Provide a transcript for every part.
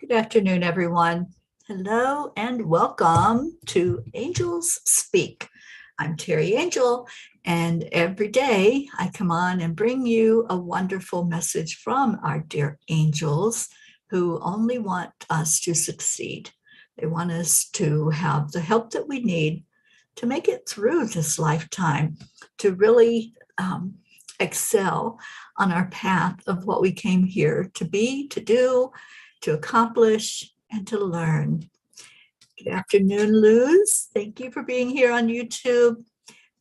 Good afternoon, everyone. Hello and welcome to Angels Speak. I'm Teri Angel, and every day I come on and bring you a wonderful message from our dear angels who only want us to succeed. They want us to have the help that we need to make it through this lifetime, to really excel on our path of what we came here to be, to do, to accomplish, and to learn. Good afternoon, Luz. Thank you for being here on YouTube.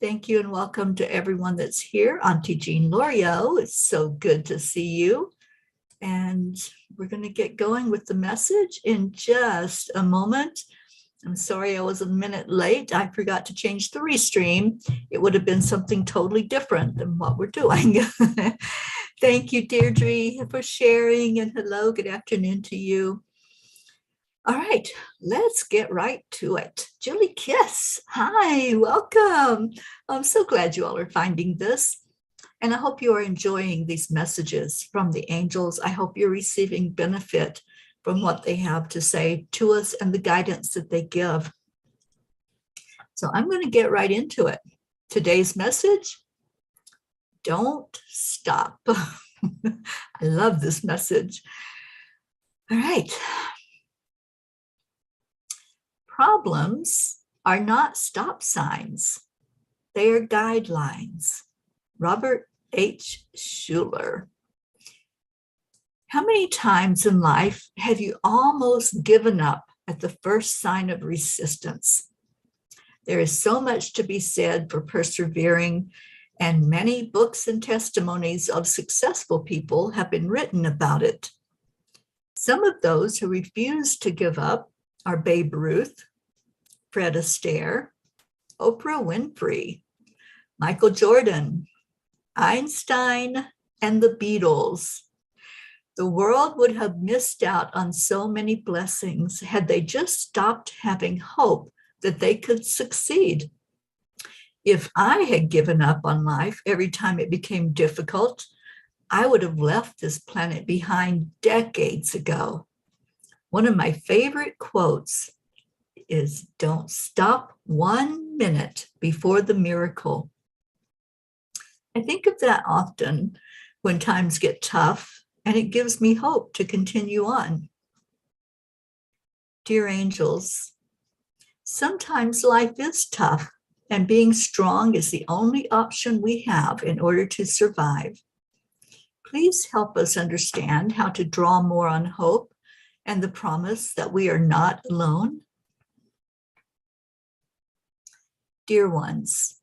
Thank you and welcome to everyone that's here. Auntie Jean Lorio, it's so good to see you. And we're going to get going with the message in just a moment. I'm sorry I was a minute late. I forgot to change the restream. It would have been something totally different than what we're doing. Thank you, Deirdre, for sharing. And hello, good afternoon to you. All right, let's get right to it. Julie Kiss, hi, welcome. I'm so glad you all are finding this. And I hope you are enjoying these messages from the angels. I hope you're receiving benefit from what they have to say to us and the guidance that they give. So I'm going to get right into it. Today's message, don't stop. I love this message. All right. Problems are not stop signs. They are guidelines. Robert H. Schuller. How many times in life have you almost given up at the first sign of resistance? There is so much to be said for persevering, and many books and testimonies of successful people have been written about it. Some of those who refuse to give up are Babe Ruth, Fred Astaire, Oprah Winfrey, Michael Jordan, Einstein, and the Beatles. The world would have missed out on so many blessings had they just stopped having hope that they could succeed. If I had given up on life every time it became difficult, I would have left this planet behind decades ago. One of my favorite quotes is, "Don't stop 1 minute before the miracle." I think of that often when times get tough, and it gives me hope to continue on. Dear angels, sometimes life is tough, and being strong is the only option we have in order to survive. Please help us understand how to draw more on hope and the promise that we are not alone. Dear ones,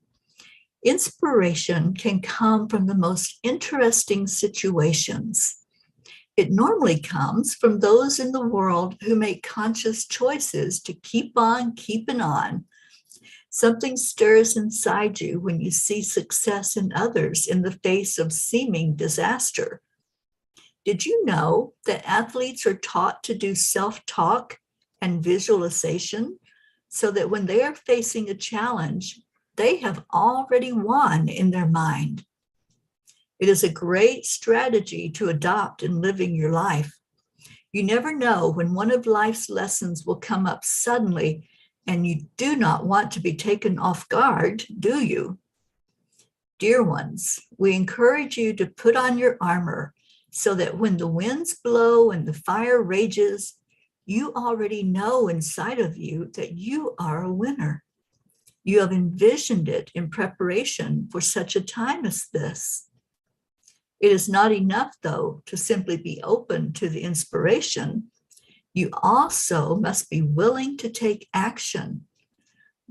inspiration can come from the most interesting situations. It normally comes from those in the world who make conscious choices to keep on keeping on. Something stirs inside you when you see success in others in the face of seeming disaster. Did you know that athletes are taught to do self-talk and visualization so that when they are facing a challenge, they have already won in their mind? It is a great strategy to adopt in living your life. You never know when one of life's lessons will come up suddenly, and you do not want to be taken off guard, do you? Dear ones, we encourage you to put on your armor so that when the winds blow and the fire rages, you already know inside of you that you are a winner. You have envisioned it in preparation for such a time as this. It is not enough, though, to simply be open to the inspiration. You also must be willing to take action.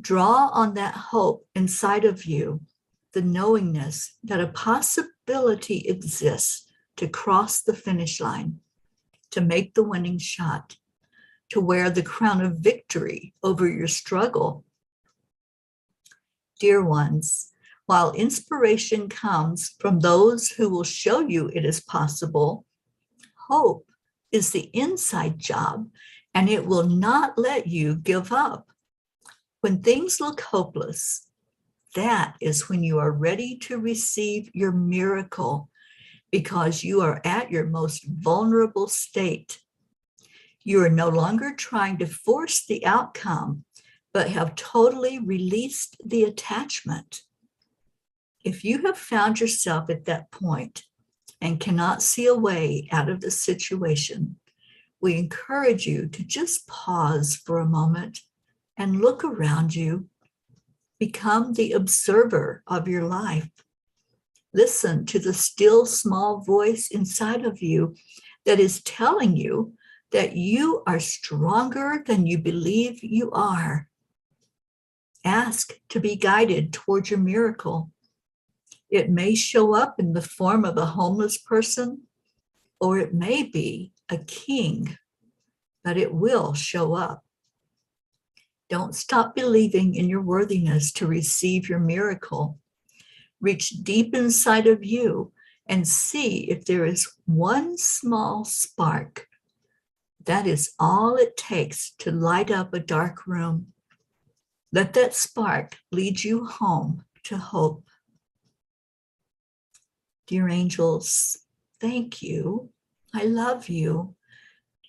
Draw on that hope inside of you, the knowingness that a possibility exists to cross the finish line, to make the winning shot, to wear the crown of victory over your struggle. Dear ones, while inspiration comes from those who will show you it is possible, hope is the inside job, and it will not let you give up. When things look hopeless, that is when you are ready to receive your miracle, because you are at your most vulnerable state. You are no longer trying to force the outcome, but have totally released the attachment. If you have found yourself at that point and cannot see a way out of the situation, we encourage you to just pause for a moment and look around you. Become the observer of your life. Listen to the still small voice inside of you that is telling you that you are stronger than you believe you are. Ask to be guided toward your miracle. It may show up in the form of a homeless person, or it may be a king, but it will show up. Don't stop believing in your worthiness to receive your miracle. Reach deep inside of you and see if there is one small spark. That is all it takes to light up a dark room. Let that spark lead you home to hope. Dear angels, thank you. I love you.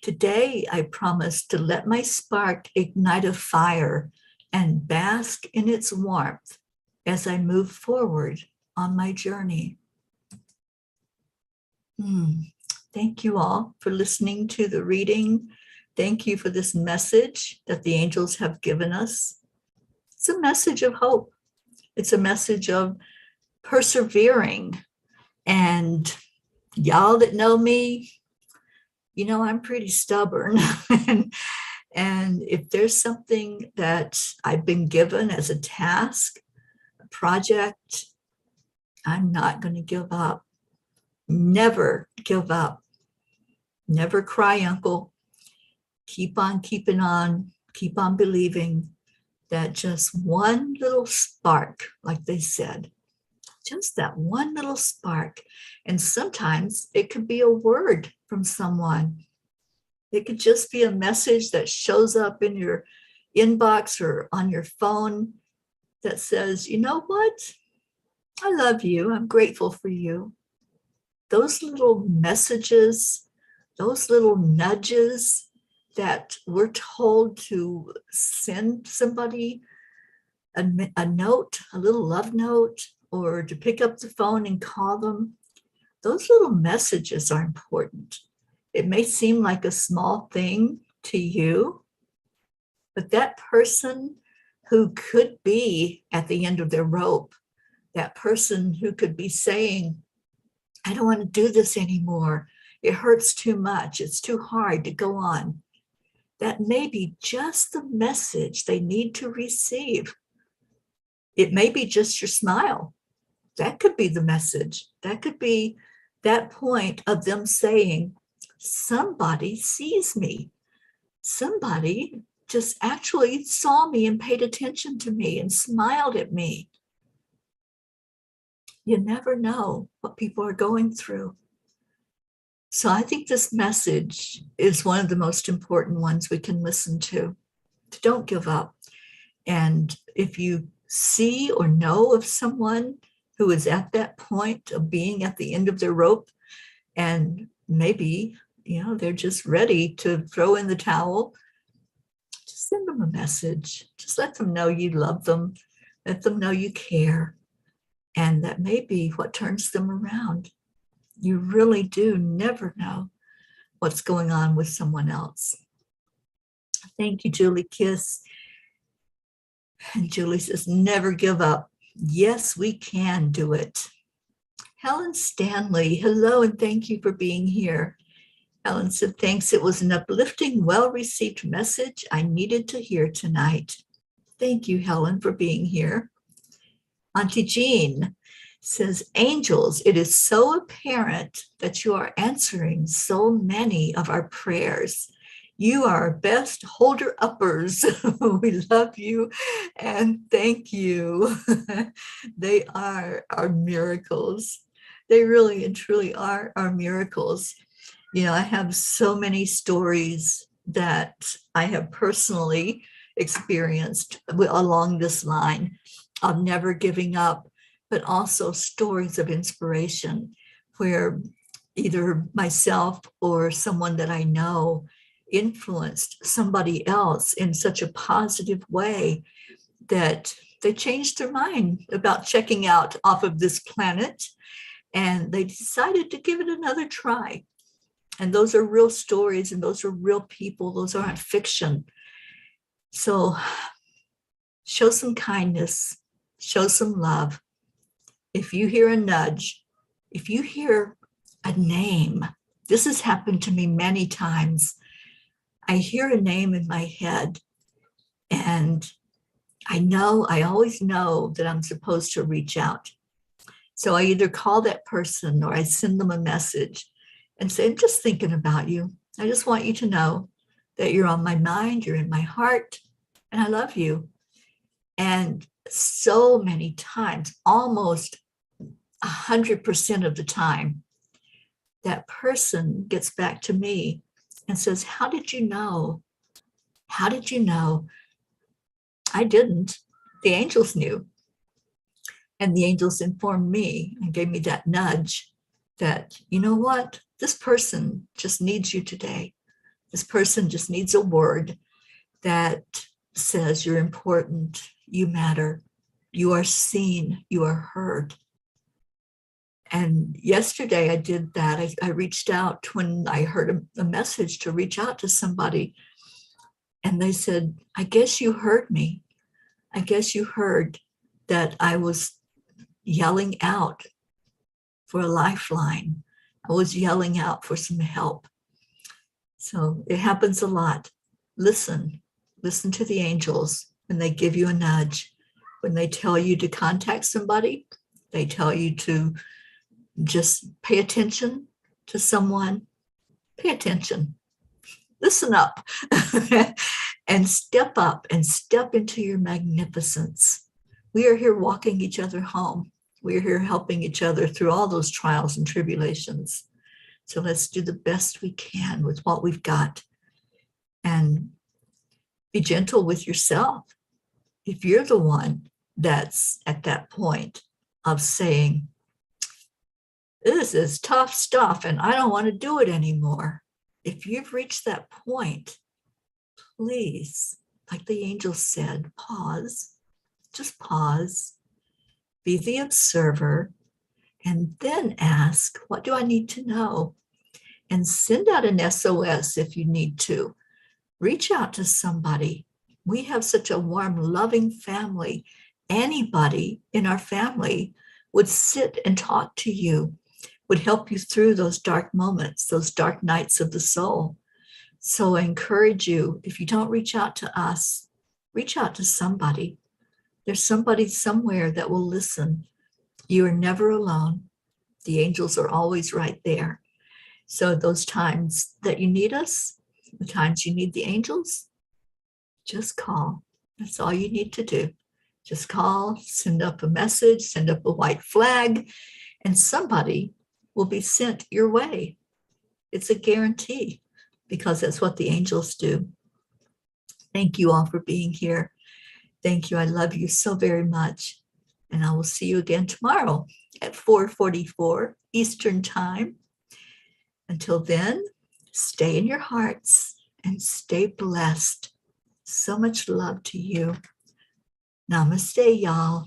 Today, I promise to let my spark ignite a fire and bask in its warmth as I move forward on my journey. Thank you all for listening to the reading. Thank you for this message that the angels have given us. It's a message of hope. It's a message of persevering. And y'all that know me, you know, I'm pretty stubborn. And if there's something that I've been given as a task, a project, I'm not going to give up. Never give up. Never cry, uncle. Keep on keeping on. Keep on believing that just one little spark, like they said, just that one little spark. And sometimes it could be a word from someone. It could just be a message that shows up in your inbox or on your phone that says, you know what? I love you. I'm grateful for you. Those little messages, those little nudges that we're told to send somebody a note, a little love note, or to pick up the phone and call them, those little messages are important. It may seem like a small thing to you, but that person who could be at the end of their rope, that person who could be saying, I don't want to do this anymore. It hurts too much. It's too hard to go on. That may be just the message they need to receive. It may be just your smile. That could be the message. That could be that point of them saying, somebody sees me. Somebody just actually saw me and paid attention to me and smiled at me. You never know what people are going through. So I think this message is one of the most important ones we can listen to. Don't give up. And if you see or know of someone who is at that point of being at the end of their rope, and maybe, you know, they're just ready to throw in the towel, just send them a message. Just let them know you love them. Let them know you care. And that may be what turns them around. You really do never know what's going on with someone else. Thank you, Julie Kiss. And Julie says, never give up. Yes, we can do it. Helen Stanley, hello, and thank you for being here. Helen said, thanks. It was an uplifting, well-received message I needed to hear tonight. Thank you, Helen, for being here. Auntie Jean says, angels, it is so apparent that you are answering so many of our prayers. You are our best holder-uppers. We love you and thank you. They are our miracles. They really and truly are our miracles. You know, I have so many stories that I have personally experienced along this line of never giving up, but also stories of inspiration where either myself or someone that I know influenced somebody else in such a positive way that they changed their mind about checking out off of this planet, and they decided to give it another try. And those are real stories, and those are real people. Those aren't fiction. So show some kindness, show some love. If you hear a nudge, if you hear a name, this has happened to me many times. I hear a name in my head, and I always know that I'm supposed to reach out. So I either call that person or I send them a message and say, I'm just thinking about you. I just want you to know that you're on my mind, you're in my heart, and I love you. And so many times, almost 100% of the time, that person gets back to me and says, how did you know? How did you know? I didn't. The angels knew. And the angels informed me and gave me that nudge that, you know what? This person just needs you today. This person just needs a word that says you're important, you matter, you are seen, you are heard. And yesterday I did that. I reached out when I heard a message to reach out to somebody. And they said, I guess you heard me. I guess you heard that I was yelling out for a lifeline. I was yelling out for some help. So it happens a lot. Listen to the angels when they give you a nudge. When they tell you to contact somebody, they tell you to just pay attention to someone. Pay attention. Listen up and step up and step into your magnificence. We are here walking each other home. We are here helping each other through all those trials and tribulations. So let's do the best we can with what we've got and be gentle with yourself. If you're the one that's at that point of saying, this is tough stuff and I don't want to do it anymore. If you've reached that point, please, like the angel said, pause, just pause, be the observer, and then ask, what do I need to know? And send out an SOS if you need to. Reach out to somebody. We have such a warm, loving family. Anybody in our family would sit and talk to you, would help you through those dark moments, those dark nights of the soul. So I encourage you, if you don't reach out to us, reach out to somebody. There's somebody somewhere that will listen. You are never alone. The angels are always right there. So those times that you need us, the times you need the angels, just call. That's all you need to do. Just call, send up a message, send up a white flag, and somebody will be sent your way. It's a guarantee because that's what the angels do. Thank you all for being here. Thank you. I love you so very much. And I will see you again tomorrow at 4:44 Eastern Time. Until then, stay in your hearts and stay blessed. So much love to you. Namaste, y'all.